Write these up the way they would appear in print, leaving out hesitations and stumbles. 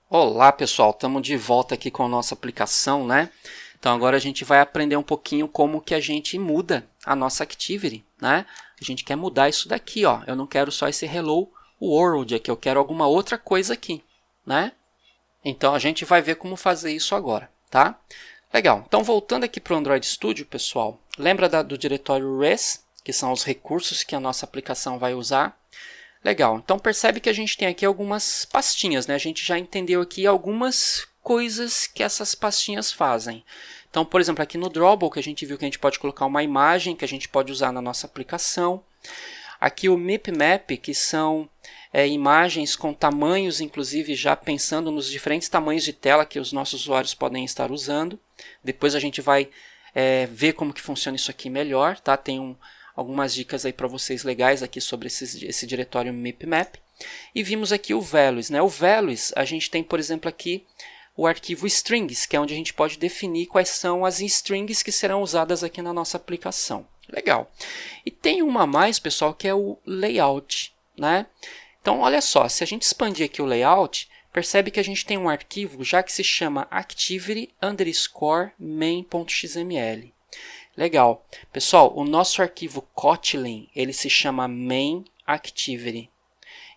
Olá pessoal, estamos de volta aqui com a nossa aplicação, né? Então agora a gente vai aprender um pouquinho como que a gente muda a nossa Activity, né? A gente quer mudar isso daqui, ó. Eu não quero só esse Hello World aqui, eu quero alguma outra coisa aqui, né? Então a gente vai ver como fazer isso agora, tá? Legal, então voltando aqui para o Android Studio, pessoal, lembra do diretório res, que são os recursos que a nossa aplicação vai usar? Legal, então percebe que a gente tem aqui algumas pastinhas, né? A gente já entendeu aqui algumas coisas que essas pastinhas fazem. Então, por exemplo, aqui no Drawable, que a gente viu que a gente pode colocar uma imagem que a gente pode usar na nossa aplicação. Aqui o MIPMap, que são imagens com tamanhos, inclusive já pensando nos diferentes tamanhos de tela que os nossos usuários podem estar usando. Depois a gente vai ver como que funciona isso aqui melhor, tá? Tem algumas dicas aí para vocês legais aqui sobre esse diretório MIPMap. E vimos aqui o values, né? O values, a gente tem, por exemplo, aqui o arquivo strings, que é onde a gente pode definir quais são as strings que serão usadas aqui na nossa aplicação. Legal. E tem uma a mais, pessoal, que é o layout, né? Então, olha só, se a gente expandir aqui o layout, percebe que a gente tem um arquivo já que se chama activity_main.xml. Legal. Pessoal, o nosso arquivo Kotlin, ele se chama main activity.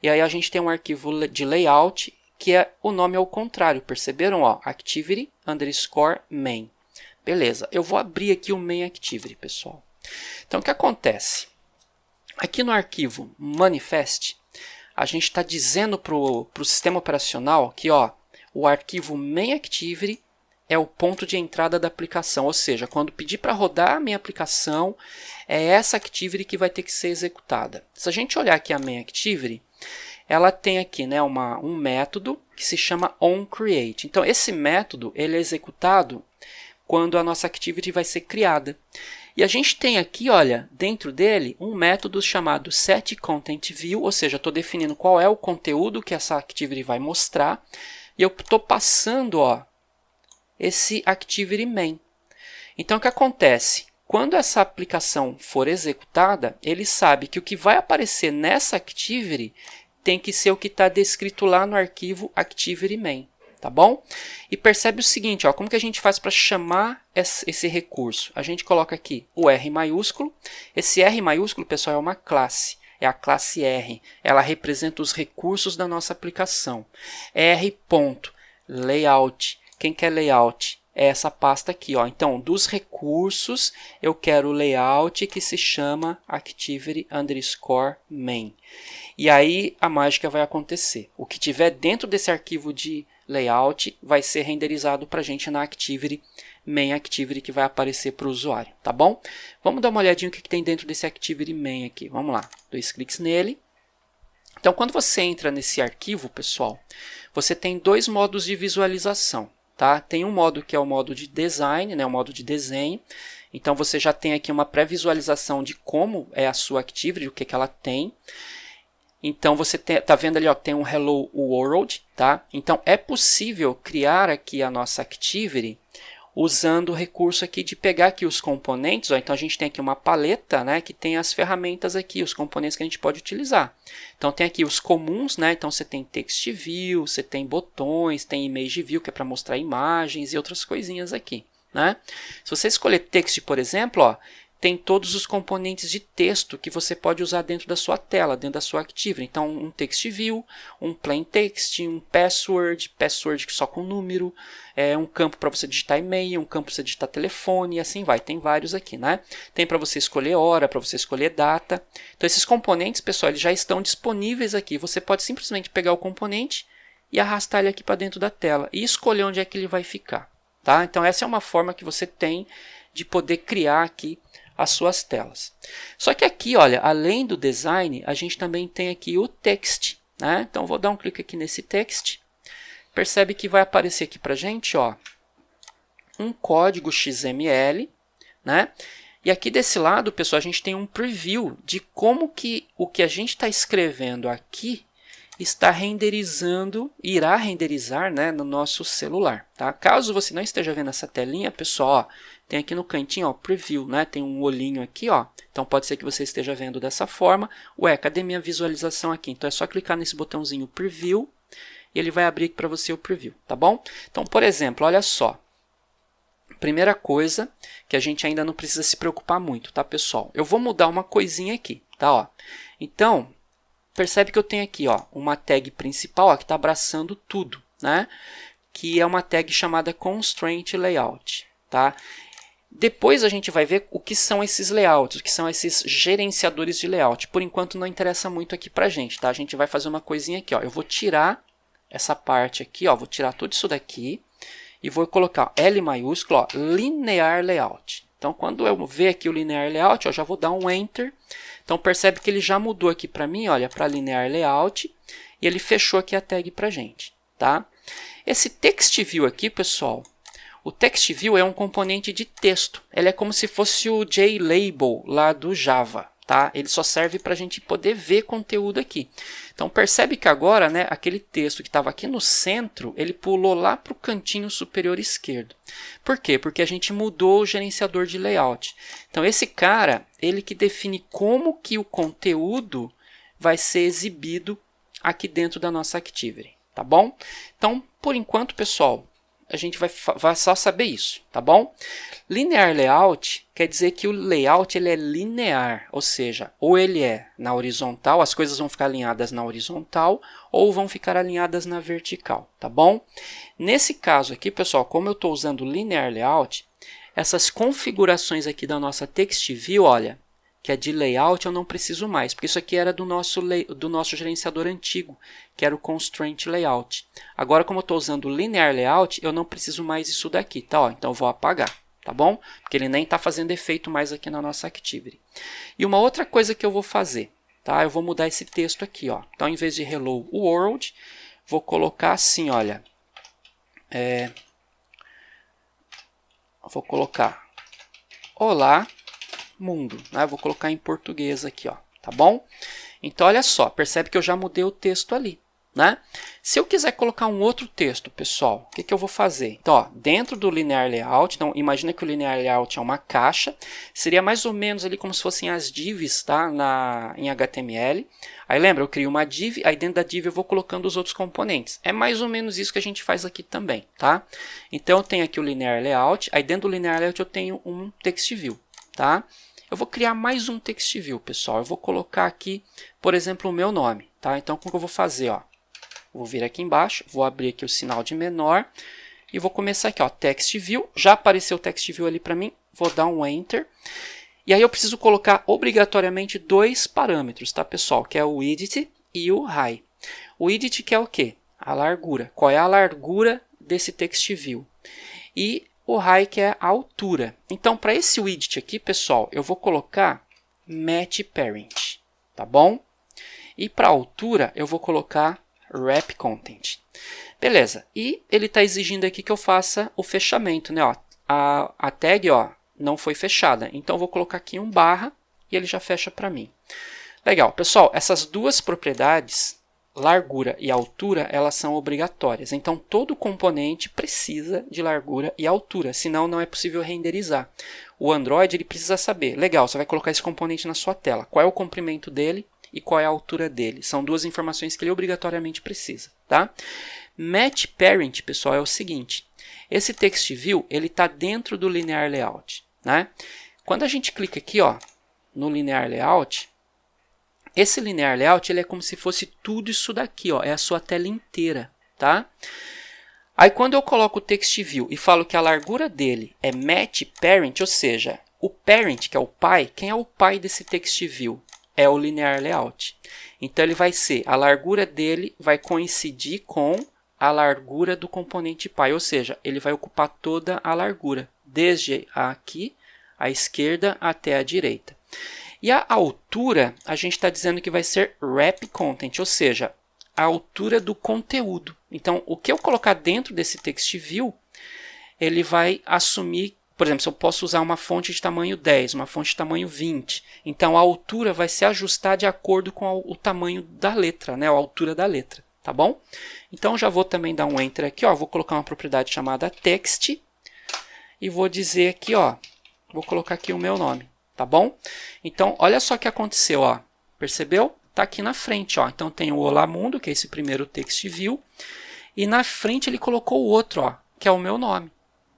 E aí a gente tem um arquivo de layout que o nome é o contrário, perceberam? Ó, activity_main. Beleza, eu vou abrir aqui o main activity, pessoal. Então, o que acontece? Aqui no arquivo manifest, a gente está dizendo para o sistema operacional que ó, o arquivo main activity é o ponto de entrada da aplicação, ou seja, quando pedir para rodar a minha aplicação, é essa activity que vai ter que ser executada. Se a gente olhar aqui a main activity, ela tem aqui, né, um método que se chama onCreate. Então, esse método ele é executado quando a nossa activity vai ser criada. E a gente tem aqui, olha, dentro dele, um método chamado setContentView, ou seja, estou definindo qual é o conteúdo que essa activity vai mostrar, e eu estou passando, ó, esse activity main. Então, o que acontece? Quando essa aplicação for executada, ele sabe que o que vai aparecer nessa activity tem que ser o que está descrito lá no arquivo activity main, tá bom? E percebe o seguinte, ó, como que a gente faz para chamar esse recurso? A gente coloca aqui o R maiúsculo. Esse R maiúsculo, pessoal, é uma classe. É a classe R. Ela representa os recursos da nossa aplicação. R.layout. Quem quer layout? É essa pasta aqui, ó. Então, dos recursos, eu quero o layout que se chama activity_main. E aí a mágica vai acontecer. O que tiver dentro desse arquivo de layout vai ser renderizado para a gente na activity main activity que vai aparecer para o usuário, tá bom? Vamos dar uma olhadinha no que tem dentro desse activity main aqui. Vamos lá, 2 cliques nele. Então, quando você entra nesse arquivo, pessoal, você tem dois modos de visualização. Tá? Tem um modo que é o modo de design, né? O modo de desenho. Então você já tem aqui uma pré-visualização de como é a sua activity, o que ela tem. Então você está vendo ali, ó, tem um Hello World. Tá? Então é possível criar aqui a nossa activity usando o recurso aqui de pegar aqui os componentes. Ó, então a gente tem aqui uma paleta, né, que tem as ferramentas aqui, os componentes que a gente pode utilizar. Então tem aqui os comuns, né, então você tem text view, você tem botões, tem image view, que é para mostrar imagens e outras coisinhas aqui. Né? Se você escolher text, por exemplo, ó, tem todos os componentes de texto que você pode usar dentro da sua tela, dentro da sua Activity. Então, um text view, um plain text, um password só com número, um campo para você digitar e-mail, um campo para você digitar telefone e assim vai. Tem vários aqui, né? Tem para você escolher hora, para você escolher data. Então, esses componentes, pessoal, eles já estão disponíveis aqui. Você pode simplesmente pegar o componente e arrastar ele aqui para dentro da tela e escolher onde é que ele vai ficar. Tá? Então, essa é uma forma que você tem de poder criar aqui as suas telas. Só que aqui, olha, além do design, a gente também tem aqui o text. Né? Então, vou dar um clique aqui nesse text. Percebe que vai aparecer aqui para a gente, ó, um código XML. Né? E aqui desse lado, pessoal, a gente tem um preview de como que o que a gente está escrevendo aqui está renderizando, irá renderizar, né, no nosso celular. Tá? Caso você não esteja vendo essa telinha, pessoal, ó, tem aqui no cantinho, ó, preview, né, tem um olhinho aqui, ó, então pode ser que você esteja vendo dessa forma. Ué, cadê minha visualização aqui? Então é só clicar nesse botãozinho preview e ele vai abrir para você o preview, tá bom? Então, por exemplo, olha só. Primeira coisa que a gente ainda não precisa se preocupar muito, tá, pessoal? Eu vou mudar uma coisinha aqui, tá? Ó. Então, percebe que eu tenho aqui ó, uma tag principal ó, que está abraçando tudo, né? Que é uma tag chamada Constraint Layout, tá? Depois a gente vai ver o que são esses layouts, o que são esses gerenciadores de layout. Por enquanto não interessa muito aqui pra gente, tá? A gente vai fazer uma coisinha aqui, ó. Eu vou tirar essa parte aqui, ó, vou tirar tudo isso daqui e vou colocar L maiúsculo, ó, Linear Layout. Então, quando eu ver aqui o Linear Layout, ó, já vou dar um Enter. Então, percebe que ele já mudou aqui para mim, olha, para Linear Layout, e ele fechou aqui a tag para a gente, tá? Esse Text View aqui, pessoal, o Text View é um componente de texto. Ele é como se fosse o JLabel lá do Java, tá? Ele só serve para a gente poder ver conteúdo aqui. Então, percebe que agora, né, aquele texto que estava aqui no centro, ele pulou lá para o cantinho superior esquerdo. Por quê? Porque a gente mudou o gerenciador de layout. Então, esse cara, ele que define como que o conteúdo vai ser exibido aqui dentro da nossa Activity, tá bom? Então, por enquanto, pessoal, a gente vai só saber isso, tá bom? Linear Layout quer dizer que o layout ele é linear, ou seja, ou ele é na horizontal, as coisas vão ficar alinhadas na horizontal, ou vão ficar alinhadas na vertical, tá bom? Nesse caso aqui, pessoal, como eu estou usando Linear Layout, essas configurações aqui da nossa Text View, olha, que é de layout, eu não preciso mais, porque isso aqui era do nosso gerenciador antigo, que era o Constraint Layout. Agora, como eu estou usando o Linear Layout, eu não preciso mais isso daqui, tá? Ó, então, eu vou apagar, tá bom? Porque ele nem está fazendo efeito mais aqui na nossa Activity. E uma outra coisa que eu vou fazer, tá? Eu vou mudar esse texto aqui, ó. Então, em vez de Hello World, vou colocar assim, olha. Vou colocar Olá Mundo, né? Vou colocar em português aqui, ó, tá bom? Então, olha só, percebe que eu já mudei o texto ali, né? Se eu quiser colocar um outro texto, pessoal, o que eu vou fazer? Então, ó, dentro do Linear Layout, então, imagina que o Linear Layout é uma caixa, seria mais ou menos ali como se fossem as divs, tá? Em HTML. Aí, lembra, eu crio uma div, aí dentro da div eu vou colocando os outros componentes. É mais ou menos isso que a gente faz aqui também, tá? Então, eu tenho aqui o Linear Layout, aí dentro do Linear Layout eu tenho um Text View, tá? Eu vou criar mais um Text View, pessoal. Eu vou colocar aqui, por exemplo, o meu nome, tá? Então, como que eu vou fazer, ó? Vou vir aqui embaixo, vou abrir aqui o sinal de menor e vou começar aqui, ó, Text View. Já apareceu o Text View ali para mim, vou dar um Enter. E aí eu preciso colocar obrigatoriamente dois parâmetros, tá, pessoal? Que é o width e o height. O width que é o quê? A largura. Qual é a largura desse Text View? E o height que é a altura. Então, para esse widget aqui, pessoal, eu vou colocar Match Parent, tá bom? E para a altura, eu vou colocar Wrap Content. Beleza. E ele está exigindo aqui que eu faça o fechamento, né? Ó, a tag, ó, não foi fechada. Então, eu vou colocar aqui um barra e ele já fecha para mim. Legal. Pessoal, essas duas propriedades, largura e altura, elas são obrigatórias. Então, todo componente precisa de largura e altura, senão não é possível renderizar. O Android ele precisa saber, legal, você vai colocar esse componente na sua tela, qual é o comprimento dele e qual é a altura dele. São duas informações que ele obrigatoriamente precisa, tá? Match Parent, pessoal, é o seguinte, esse Text View ele está dentro do Linear Layout, né? Quando a gente clica aqui, ó, no Linear Layout, esse Linear Layout ele é como se fosse tudo isso daqui, ó, é a sua tela inteira, tá? Aí quando eu coloco o Text View e falo que a largura dele é Match Parent, ou seja, o parent, que é o pai, quem é o pai desse Text View? É o Linear Layout. Então ele vai ser, a largura dele vai coincidir com a largura do componente pai, ou seja, ele vai ocupar toda a largura, desde aqui, à esquerda até a direita. E a altura, a gente está dizendo que vai ser Wrap Content, ou seja, a altura do conteúdo. Então, o que eu colocar dentro desse Text View, ele vai assumir, por exemplo, se eu posso usar uma fonte de tamanho 10, uma fonte de tamanho 20. Então, a altura vai se ajustar de acordo com o tamanho da letra, né? A altura da letra, tá bom? Então, já vou também dar um Enter aqui, ó. Vou colocar uma propriedade chamada Text e vou dizer aqui, ó, vou colocar aqui o meu nome. Tá bom? Então, olha só o que aconteceu, ó. Percebeu? Tá aqui na frente, ó. Então, tem o Olá Mundo, que é esse primeiro Text View. e na frente ele colocou o outro, ó, que é o meu nome.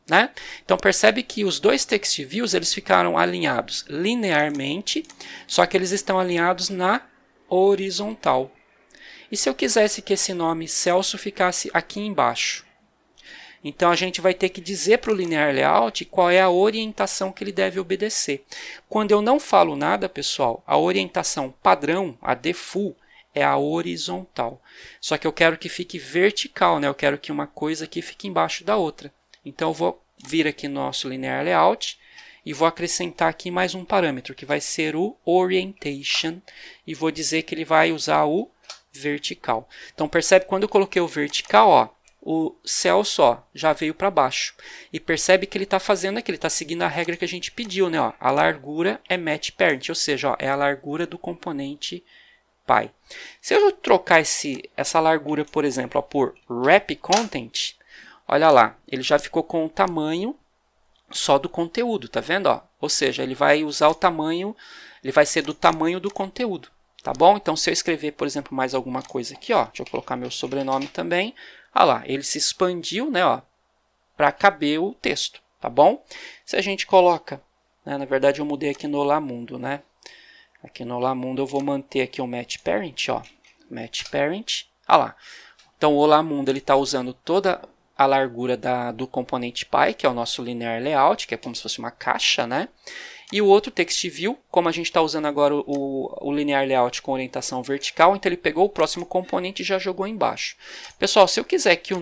Né? Então percebe que os dois text views eles ficaram alinhados linearmente, só que eles estão alinhados na horizontal. E se eu quisesse que esse nome Celso ficasse aqui embaixo? Então a gente vai ter que dizer para o Linear Layout qual é a orientação que ele deve obedecer. Quando eu não falo nada, pessoal, a orientação padrão, a default, é a horizontal. Só que eu quero que fique vertical, né? Eu quero que uma coisa aqui fique embaixo da outra. Então eu vou vir aqui no nosso Linear Layout e vou acrescentar aqui mais um parâmetro, que vai ser o Orientation, e vou dizer que ele vai usar o vertical. Então percebe quando eu coloquei o vertical, ó, o Celso ó, já veio para baixo. E percebe que ele está fazendo aqui, ele está seguindo a regra que a gente pediu, né? Ó, a largura é match parent, ou seja, ó, é a largura do componente pai. Se eu trocar essa largura, por exemplo, ó, por wrap content, olha lá, ele já ficou com o tamanho só do conteúdo, tá vendo? Ó? Ou seja, ele vai usar o tamanho, ele vai ser do tamanho do conteúdo, tá bom? Então, se eu escrever, por exemplo, mais alguma coisa aqui, ó, deixa eu colocar meu sobrenome também, olha lá, ele se expandiu, né, ó, para caber o texto, tá bom? Se a gente coloca, né, na verdade eu mudei aqui no Olá Mundo, né? Aqui no Olá Mundo eu vou manter aqui o Match Parent, ó, Match Parent, olha lá. Então, o Olá Mundo ele está usando toda a largura do componente pai, que é o nosso Linear Layout, que é como se fosse uma caixa, né? E o outro Text View, como a gente está usando agora o Linear Layout com orientação vertical, então ele pegou o próximo componente e já jogou embaixo. Pessoal, se eu quiser que o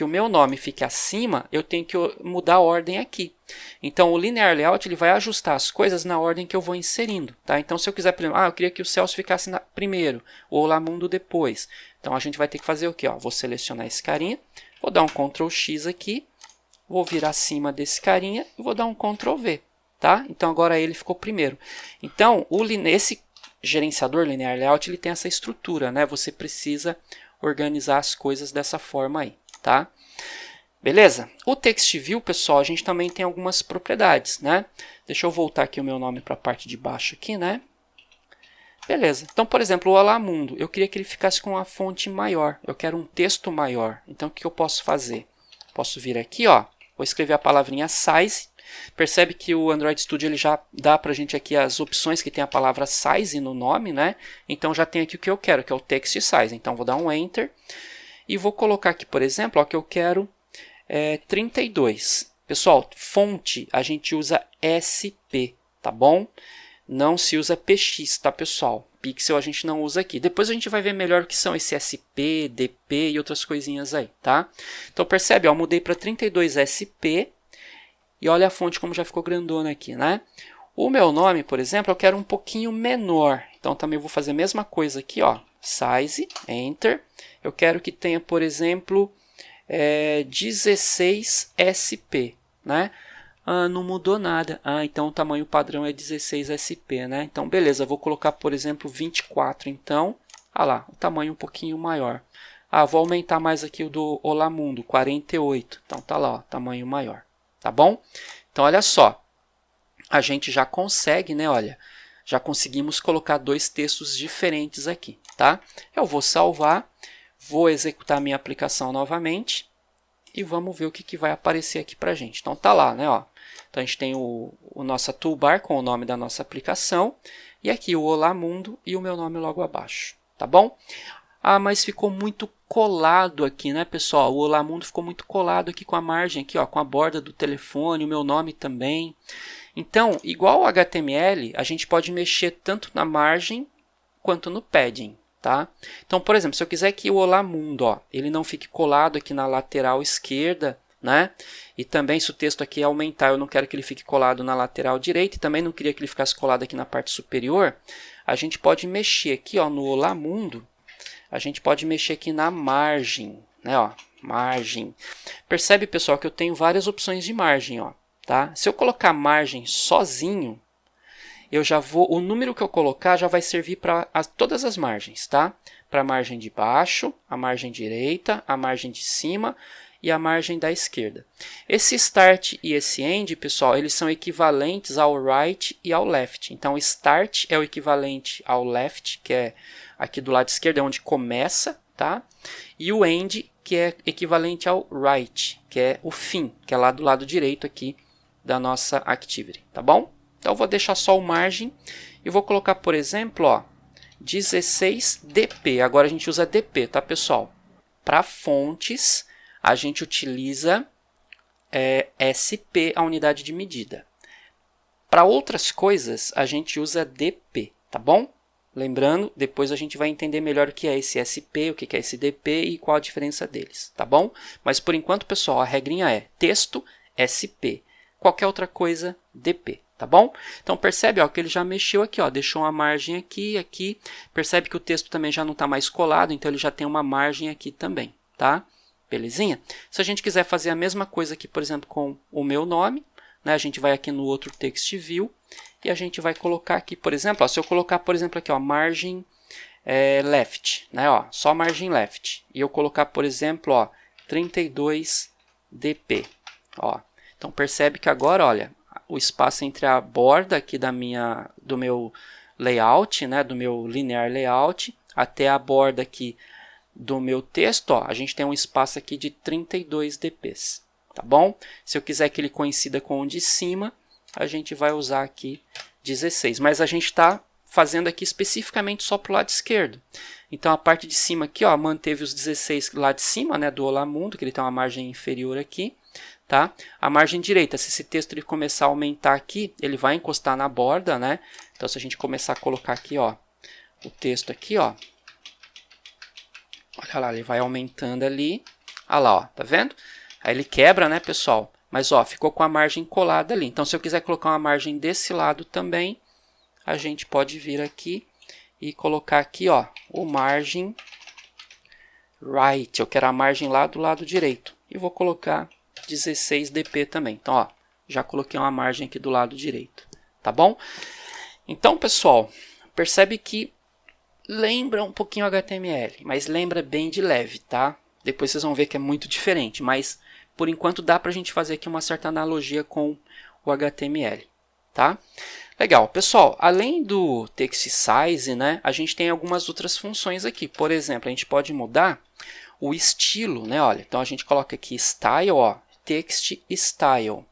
meu nome fique acima, eu tenho que mudar a ordem aqui. Então o Linear Layout ele vai ajustar as coisas na ordem que eu vou inserindo. Tá? Então se eu quiser, por exemplo, eu queria que o Celso ficasse primeiro, ou o Olá Mundo depois. Então a gente vai ter que fazer o quê? Ó, vou selecionar esse carinha, vou dar um Ctrl X aqui, vou vir acima desse carinha e vou dar um Ctrl V. Tá? Então agora ele ficou primeiro. Então esse gerenciador Linear Layout ele tem essa estrutura, né? Você precisa organizar as coisas dessa forma aí, tá? Beleza? O Text View, pessoal, a gente também tem algumas propriedades, né? Deixa eu voltar aqui o meu nome para a parte de baixo aqui, né? Beleza. Então, por exemplo, o Olá Mundo, eu queria que ele ficasse com uma fonte maior. Eu quero um texto maior. Então, o que eu posso fazer? Posso vir aqui, ó, vou escrever a palavrinha size. Percebe que o Android Studio ele já dá para a gente aqui as opções que tem a palavra size no nome, né? Então já tem aqui o que eu quero, que é o text size. Então vou dar um Enter e vou colocar aqui, por exemplo, ó, que eu quero 32. Pessoal, fonte a gente usa SP, tá bom? Não se usa PX, tá pessoal? Pixel a gente não usa aqui. Depois a gente vai ver melhor o que são esse SP, DP e outras coisinhas aí, tá? Então percebe, ó, eu mudei para 32 SP. E olha a fonte como já ficou grandona aqui, né? O meu nome, por exemplo, eu quero um pouquinho menor. Então também vou fazer a mesma coisa aqui, ó. Size, Enter. Eu quero que tenha, por exemplo, 16 SP, né? Não mudou nada. Então o tamanho padrão é 16 SP, né? Então beleza, vou colocar, por exemplo, 24. Então, lá, o tamanho um pouquinho maior. Vou aumentar mais aqui o do Olá Mundo, 48. Então tá lá, ó, tamanho maior. Tá bom? Então, olha só. A gente já consegue, né? Olha, já conseguimos colocar dois textos diferentes aqui, tá? Eu vou salvar, vou executar minha aplicação novamente e vamos ver o que vai aparecer aqui pra gente. Então, tá lá, né? Ó. Então, a gente tem o nossa toolbar com o nome da nossa aplicação e aqui o Olá Mundo e o meu nome logo abaixo, tá bom? Mas ficou muito colado aqui, né, pessoal? O Olá Mundo ficou muito colado aqui com a margem, aqui, ó, com a borda do telefone, o meu nome também. Então, igual o HTML, a gente pode mexer tanto na margem quanto no padding, tá? Então, por exemplo, se eu quiser que o Olá Mundo, ó, ele não fique colado aqui na lateral esquerda, né? E também se o texto aqui aumentar, eu não quero que ele fique colado na lateral direita e também não queria que ele ficasse colado aqui na parte superior, a gente pode mexer aqui, ó, no Olá Mundo. A gente pode mexer aqui na margem, né, ó, margem. Percebe, pessoal, que eu tenho várias opções de margem, ó, tá? Se eu colocar margem sozinho, eu já vou, o número que eu colocar já vai servir para todas as margens, tá? Para a margem de baixo, a margem direita, a margem de cima e a margem da esquerda. Esse start e esse end, pessoal, eles são equivalentes ao right e ao left. Então, start é o equivalente ao left, que é aqui do lado esquerdo, é onde começa, tá? E o end que é equivalente ao right, que é o fim, que é lá do lado direito aqui da nossa Activity, tá bom? Então eu vou deixar só o margem e vou colocar, por exemplo, ó, 16dp. Agora a gente usa dp, tá, pessoal? Para fontes, a gente utiliza SP, a unidade de medida. Para outras coisas, a gente usa dp, tá bom? Lembrando, depois a gente vai entender melhor o que é esse SP, o que é esse dp e qual a diferença deles, tá bom? Mas por enquanto, pessoal, a regrinha é texto, SP. Qualquer outra coisa, dp, tá bom? Então percebe, ó, que ele já mexeu aqui, ó, deixou uma margem aqui, aqui. Percebe que o texto também já não está mais colado, então ele já tem uma margem aqui também, tá? Belezinha? Se a gente quiser fazer a mesma coisa aqui, por exemplo, com o meu nome, né, a gente vai aqui no outro text view e a gente vai colocar aqui, por exemplo, ó, se eu colocar, por exemplo, aqui, ó, margem left, né, ó, só margem left, e eu colocar, por exemplo, ó, 32dp, ó. Então percebe que agora, olha, o espaço entre a borda aqui do meu layout, né, do meu linear layout, até a borda aqui do meu texto, ó, a gente tem um espaço aqui de 32 dps, tá bom? Se eu quiser que ele coincida com o de cima, a gente vai usar aqui 16, mas a gente está fazendo aqui especificamente só para o lado esquerdo. Então a parte de cima aqui, ó, manteve os 16 lá de cima, né, do Olá Mundo, que ele tem uma margem inferior aqui. Tá? A margem direita, se esse texto ele começar a aumentar aqui, ele vai encostar na borda, né? Então se a gente começar a colocar aqui, ó, o texto aqui, ó, olha lá, ele vai aumentando ali, olha lá, ó, tá vendo? Aí ele quebra, né, pessoal? Mas ó, ficou com a margem colada ali. Então se eu quiser colocar uma margem desse lado também, a gente pode vir aqui e colocar aqui, ó, o margem right. Eu quero a margem lá do lado direito e vou colocar 16dp também. Então, ó, já coloquei uma margem aqui do lado direito, tá bom? Então, pessoal, percebe que lembra um pouquinho HTML, mas lembra bem de leve, tá? Depois vocês vão ver que é muito diferente, mas por enquanto dá pra gente fazer aqui uma certa analogia com o HTML, tá? Legal, pessoal, além do text size, né, a gente tem algumas outras funções aqui. Por exemplo, a gente pode mudar o estilo, né? Olha, então a gente coloca aqui style, ó, text style.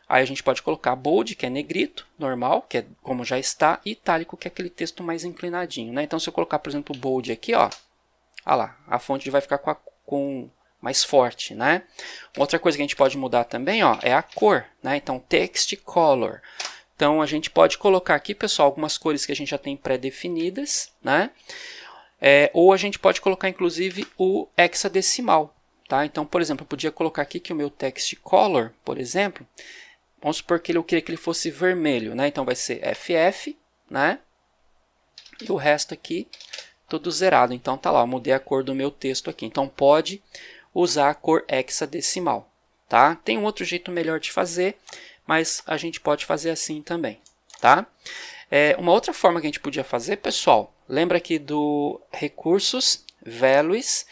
Aí a gente pode colocar bold, que é negrito, normal, que é como já está, e itálico, que é aquele texto mais inclinadinho, né? Então se eu colocar, por exemplo, bold aqui, ó, olha lá, a fonte vai ficar com mais forte, né? Outra coisa que a gente pode mudar também, ó, é a cor, né? Então text color. Então a gente pode colocar aqui, pessoal, algumas cores que a gente já tem pré-definidas, né? Ou a gente pode colocar, inclusive, o hexadecimal. Tá? Então, por exemplo, eu podia colocar aqui que o meu text color, por exemplo, vamos supor que eu queria que ele fosse vermelho. Né? Então, vai ser FF, né? E o resto aqui, tudo zerado. Então, tá lá, eu mudei a cor do meu texto aqui. Então, pode usar a cor hexadecimal. Tá? Tem um outro jeito melhor de fazer, mas a gente pode fazer assim também. Tá? Uma outra forma que a gente podia fazer, pessoal, lembra aqui do recursos, values,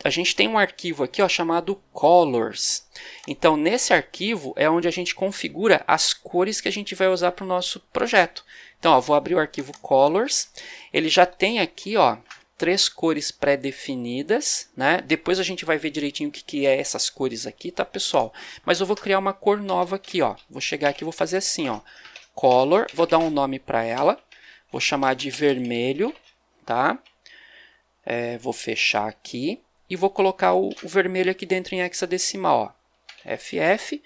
a gente tem um arquivo aqui, ó, chamado colors. Então, nesse arquivo é onde a gente configura as cores que a gente vai usar para o nosso projeto. Então, ó, vou abrir o arquivo colors, ele já tem aqui, ó, 3 cores pré-definidas, né? Depois a gente vai ver direitinho o que é essas cores aqui, tá, pessoal? Mas eu vou criar uma cor nova aqui, ó. Vou chegar aqui e vou fazer assim, ó. Color, vou dar um nome para ela, vou chamar de vermelho, tá? Vou fechar aqui e vou colocar o vermelho aqui dentro em hexadecimal, ó. FF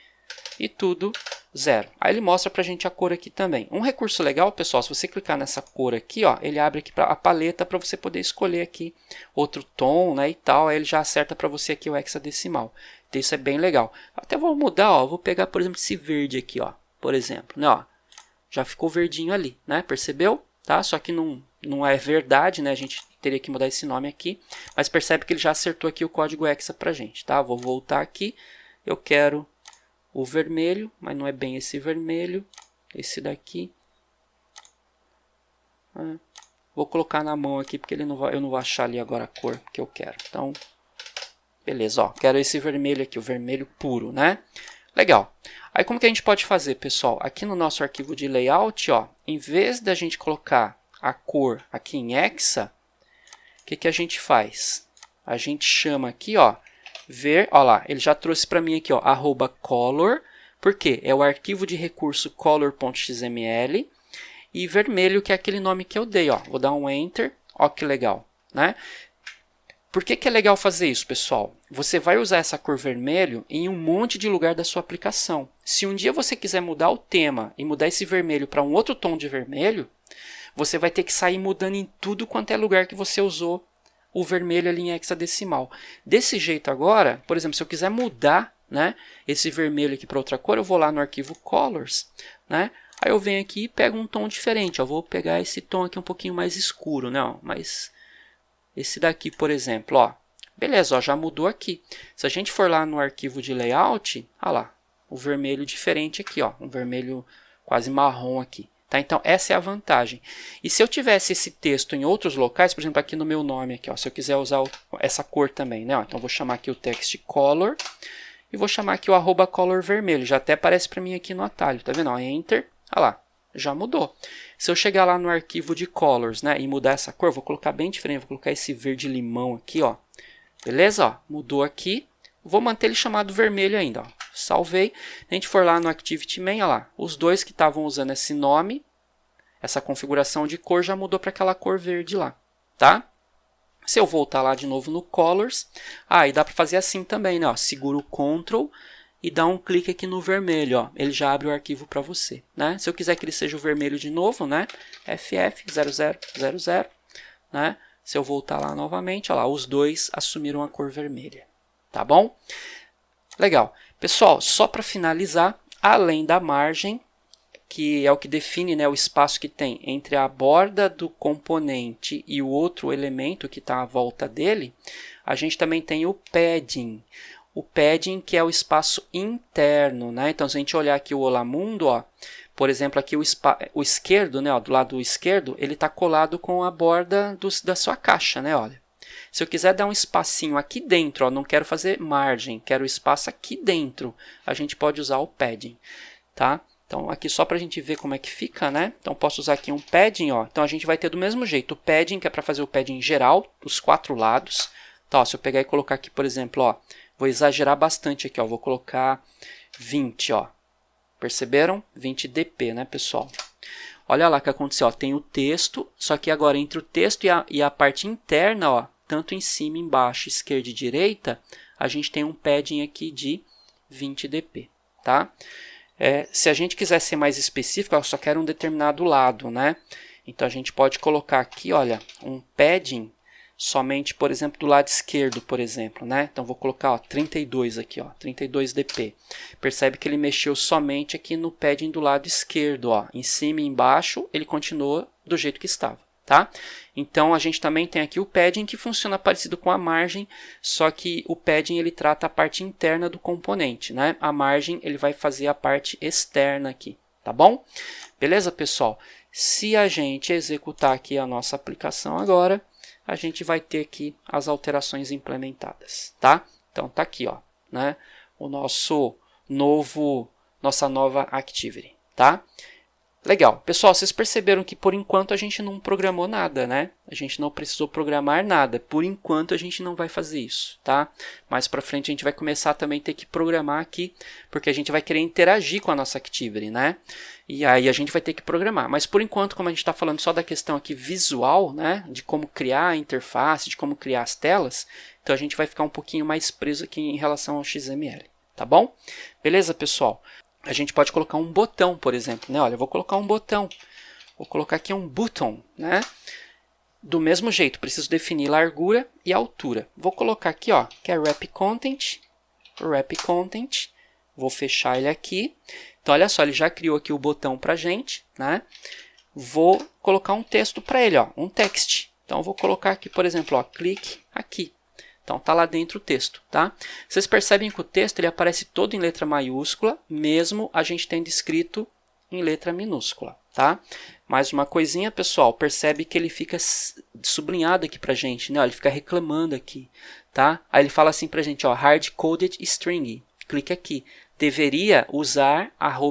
e tudo 0. Aí ele mostra pra gente a cor aqui também. Um recurso legal, pessoal, se você clicar nessa cor aqui, ó, ele abre aqui a paleta para você poder escolher aqui outro tom, né, e tal. Aí ele já acerta para você aqui o hexadecimal. Então isso é bem legal. Até vou mudar, ó, vou pegar, por exemplo, esse verde aqui, ó, por exemplo, né, ó. Já ficou verdinho ali, né? Percebeu? Tá? Só que não é verdade, né? A gente teria que mudar esse nome aqui. Mas percebe que ele já acertou aqui o código hexa pra gente, tá? Vou voltar aqui. Eu quero o vermelho, mas não é bem esse vermelho. Esse daqui. Vou colocar na mão aqui, porque eu não vou achar ali agora a cor que eu quero. Então, beleza, ó. Quero esse vermelho aqui, o vermelho puro, né? Legal. Aí como que a gente pode fazer, pessoal? Aqui no nosso arquivo de layout, ó, em vez da gente colocar a cor aqui em hexa, o que a gente faz? A gente chama aqui, ó, ver, ó lá, ele já trouxe para mim aqui, ó, @color, porque é o arquivo de recurso color.xml, e vermelho, que é aquele nome que eu dei, ó. Vou dar um Enter, ó que legal, né? Por que é legal fazer isso, pessoal? Você vai usar essa cor vermelho em um monte de lugar da sua aplicação. Se um dia você quiser mudar o tema e mudar esse vermelho para um outro tom de vermelho, você vai ter que sair mudando em tudo quanto é lugar que você usou o vermelho ali em hexadecimal. Desse jeito agora, por exemplo, se eu quiser mudar, né, esse vermelho aqui para outra cor, eu vou lá no arquivo Colors, né? Aí eu venho aqui e pego um tom diferente. Eu vou pegar esse tom aqui um pouquinho mais escuro, né? Mas esse daqui, por exemplo, ó. Beleza, ó, já mudou aqui. Se a gente for lá no arquivo de layout, olha lá, o vermelho diferente aqui, ó, um vermelho quase marrom aqui. Tá? Então, essa é a vantagem. E se eu tivesse esse texto em outros locais, por exemplo, aqui no meu nome, aqui, ó, se eu quiser usar essa cor também, né? Ó, então, vou chamar aqui o text color e vou chamar aqui o @color vermelho. Já até aparece para mim aqui no atalho, tá vendo? Ó, Enter, olha lá, já mudou. Se eu chegar lá no arquivo de colors, né, e mudar essa cor, vou colocar bem diferente, vou colocar esse verde limão aqui, ó. Beleza? Ó, mudou aqui. Vou manter ele chamado vermelho ainda, ó. Salvei. Se a gente for lá no ActivityMain, olha lá, os dois que estavam usando esse nome, essa configuração de cor já mudou para aquela cor verde lá, tá? Se eu voltar lá de novo no Colors, e dá para fazer assim também, né? Ó, segura o Ctrl e dá um clique aqui no vermelho, ó. Ele já abre o arquivo para você, né? Se eu quiser que ele seja o vermelho de novo, né? FF0000, né? Se eu voltar lá novamente, ó lá, os dois assumiram a cor vermelha, tá bom? Legal. Pessoal, só para finalizar, além da margem, que é o que define, né, o espaço que tem entre a borda do componente e o outro elemento que está à volta dele, a gente também tem o padding. O padding, que é o espaço interno, né? Então, se a gente olhar aqui o Olamundo, ó, por exemplo, aqui o esquerdo, né, ó, do lado esquerdo, ele está colado com a borda da sua caixa, né? Olha. Se eu quiser dar um espacinho aqui dentro, ó, não quero fazer margem, quero espaço aqui dentro, a gente pode usar o padding, tá? Então, aqui só para a gente ver como é que fica, né? Então, posso usar aqui um padding, ó. Então, a gente vai ter do mesmo jeito o padding, que é para fazer o padding geral, dos 4 lados. Então, ó, se eu pegar e colocar aqui, por exemplo, ó, vou exagerar bastante aqui, ó. Vou colocar 20, ó. Perceberam? 20 dp, né, pessoal? Olha lá o que aconteceu, ó. Tem o texto, só que agora entre o texto e a parte interna, ó, tanto em cima, embaixo, esquerda e direita, a gente tem um padding aqui de 20 dp, tá? Se a gente quiser ser mais específico, eu só quero um determinado lado, né? Então, a gente pode colocar aqui, olha, um padding somente, por exemplo, do lado esquerdo, por exemplo, né? Então, vou colocar, ó, 32 aqui, ó, 32 dp. Percebe que ele mexeu somente aqui no padding do lado esquerdo, ó. Em cima e embaixo, ele continua do jeito que estava, tá? Então, a gente também tem aqui o padding, que funciona parecido com a margem, só que o padding ele trata a parte interna do componente, né? A margem ele vai fazer a parte externa aqui, tá bom? Beleza, pessoal? Se a gente executar aqui a nossa aplicação agora, a gente vai ter aqui as alterações implementadas, tá? Então, tá aqui, ó, né? O nossa nova Activity, tá? Legal. Pessoal, vocês perceberam que por enquanto a gente não programou nada, né? A gente não precisou programar nada. Por enquanto a gente não vai fazer isso, tá? Mais para frente a gente vai começar também a ter que programar aqui, porque a gente vai querer interagir com a nossa Activity, né? E aí a gente vai ter que programar. Mas por enquanto, como a gente está falando só da questão aqui visual, né? De como criar a interface, de como criar as telas, então a gente vai ficar um pouquinho mais preso aqui em relação ao XML, tá bom? Beleza, pessoal? A gente pode colocar um botão, por exemplo, né? Olha, eu vou colocar um botão. Vou colocar aqui um button, né? Do mesmo jeito, preciso definir largura e altura. Vou colocar aqui, ó, que é wrap content. Vou fechar ele aqui. Então, olha só, ele já criou aqui o botão pra gente, né? Vou colocar um texto para ele, ó, um text. Então, eu vou colocar aqui, por exemplo, ó, clique aqui. Então, tá lá dentro o texto, tá? Vocês percebem que o texto ele aparece todo em letra maiúscula, mesmo a gente tendo escrito em letra minúscula, tá? Mais uma coisinha, pessoal, percebe que ele fica sublinhado aqui pra gente, né? Ele fica reclamando aqui, tá? Aí ele fala assim pra gente, ó, hard-coded string. Clique aqui. Deveria usar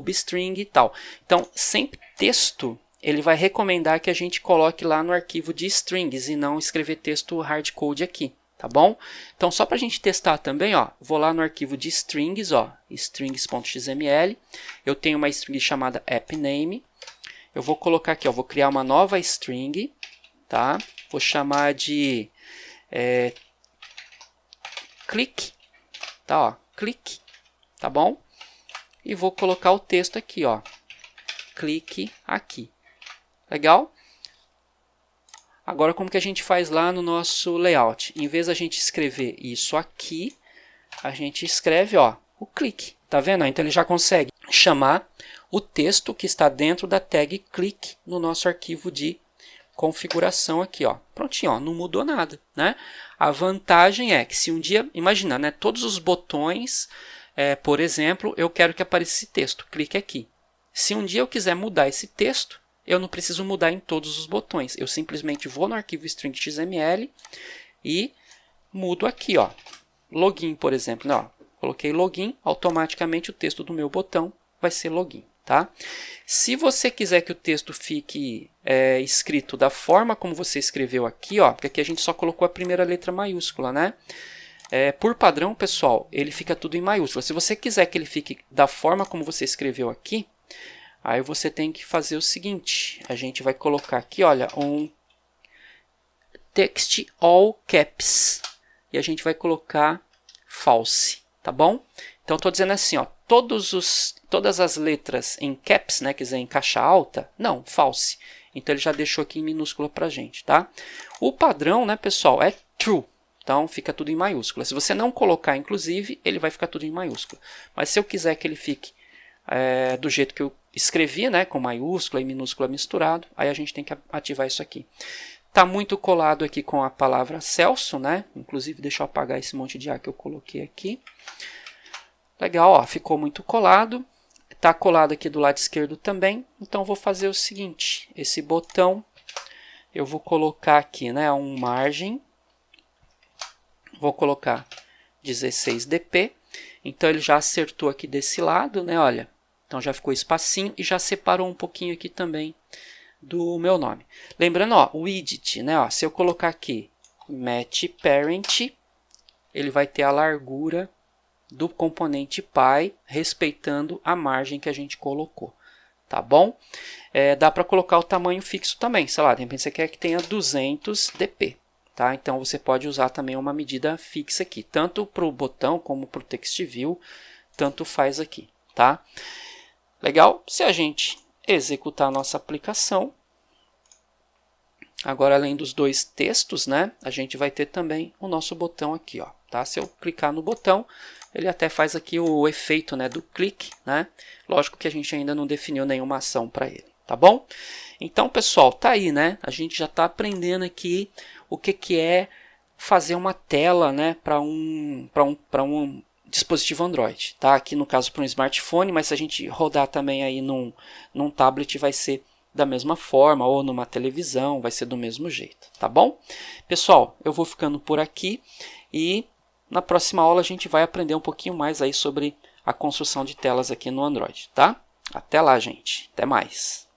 @string e tal. Então, sempre texto, ele vai recomendar que a gente coloque lá no arquivo de strings e não escrever texto hardcode aqui. tá bom? Então, só para a gente testar também, ó, vou lá no arquivo de strings, ó, strings.xml, eu tenho uma string chamada appName, eu vou colocar aqui, ó, vou criar uma nova string, tá? Vou chamar de click, tá, ó, click, tá bom? E vou colocar o texto aqui, ó, clique aqui, legal? Agora, como que a gente faz lá no nosso layout? Em vez da gente escrever isso aqui, a gente escreve, ó, o clique. Tá vendo? Então, ele já consegue chamar o texto que está dentro da tag click no nosso arquivo de configuração aqui, ó. Prontinho, ó, não mudou nada, né? A vantagem é que se um dia, imagina, né, todos os botões, por exemplo, eu quero que apareça esse texto, clique aqui. Se um dia eu quiser mudar esse texto, eu não preciso mudar em todos os botões. Eu simplesmente vou no arquivo string.xml e mudo aqui, ó. Login, por exemplo. Né, ó. Coloquei login, automaticamente o texto do meu botão vai ser login. Tá? Se você quiser que o texto fique escrito da forma como você escreveu aqui, ó, porque aqui a gente só colocou a primeira letra maiúscula, né? Por padrão, pessoal, ele fica tudo em maiúscula. Se você quiser que ele fique da forma como você escreveu aqui, aí você tem que fazer o seguinte, a gente vai colocar aqui, olha, um text all caps, e a gente vai colocar false, tá bom? Então, estou dizendo assim, ó, todas as letras em caps, né, quer dizer, em caixa alta, não, false. Então, ele já deixou aqui em minúscula para a gente, tá? O padrão, né, pessoal, é true. Então, fica tudo em maiúscula. Se você não colocar, inclusive, ele vai ficar tudo em maiúscula. Mas se eu quiser que ele fique do jeito que eu escrevi, né, com maiúscula e minúscula misturado, aí a gente tem que ativar isso aqui. Está muito colado aqui com a palavra Celso, né? Inclusive, deixa eu apagar esse monte de A que eu coloquei aqui. Legal, ó, ficou muito colado. Está colado aqui do lado esquerdo também. Então, vou fazer o seguinte. Esse botão, eu vou colocar aqui, né, um margem. Vou colocar 16 dp. Então, ele já acertou aqui desse lado, né, olha. Então, já ficou espacinho e já separou um pouquinho aqui também do meu nome. Lembrando, ó, o widget, né, ó, se eu colocar aqui match parent, ele vai ter a largura do componente py, respeitando a margem que a gente colocou. Tá bom? Dá para colocar o tamanho fixo também. Sei lá, de repente você quer que tenha 200 dp. Tá? Então, você pode usar também uma medida fixa aqui. Tanto para o botão como para o text view, tanto faz aqui. Tá? Legal? Se a gente executar a nossa aplicação, agora além dos dois textos, né, a gente vai ter também o nosso botão aqui. Ó, tá? Se eu clicar no botão, ele até faz aqui o efeito, né, do clique. Né? Lógico que a gente ainda não definiu nenhuma ação para ele. Tá bom? Então, pessoal, tá aí, né? A gente já está aprendendo aqui o que é fazer uma tela, né, para um dispositivo Android, tá? Aqui no caso para um smartphone, mas se a gente rodar também aí num tablet vai ser da mesma forma, ou numa televisão, vai ser do mesmo jeito, tá bom? Pessoal, eu vou ficando por aqui e na próxima aula a gente vai aprender um pouquinho mais aí sobre a construção de telas aqui no Android, tá? Até lá, gente. Até mais.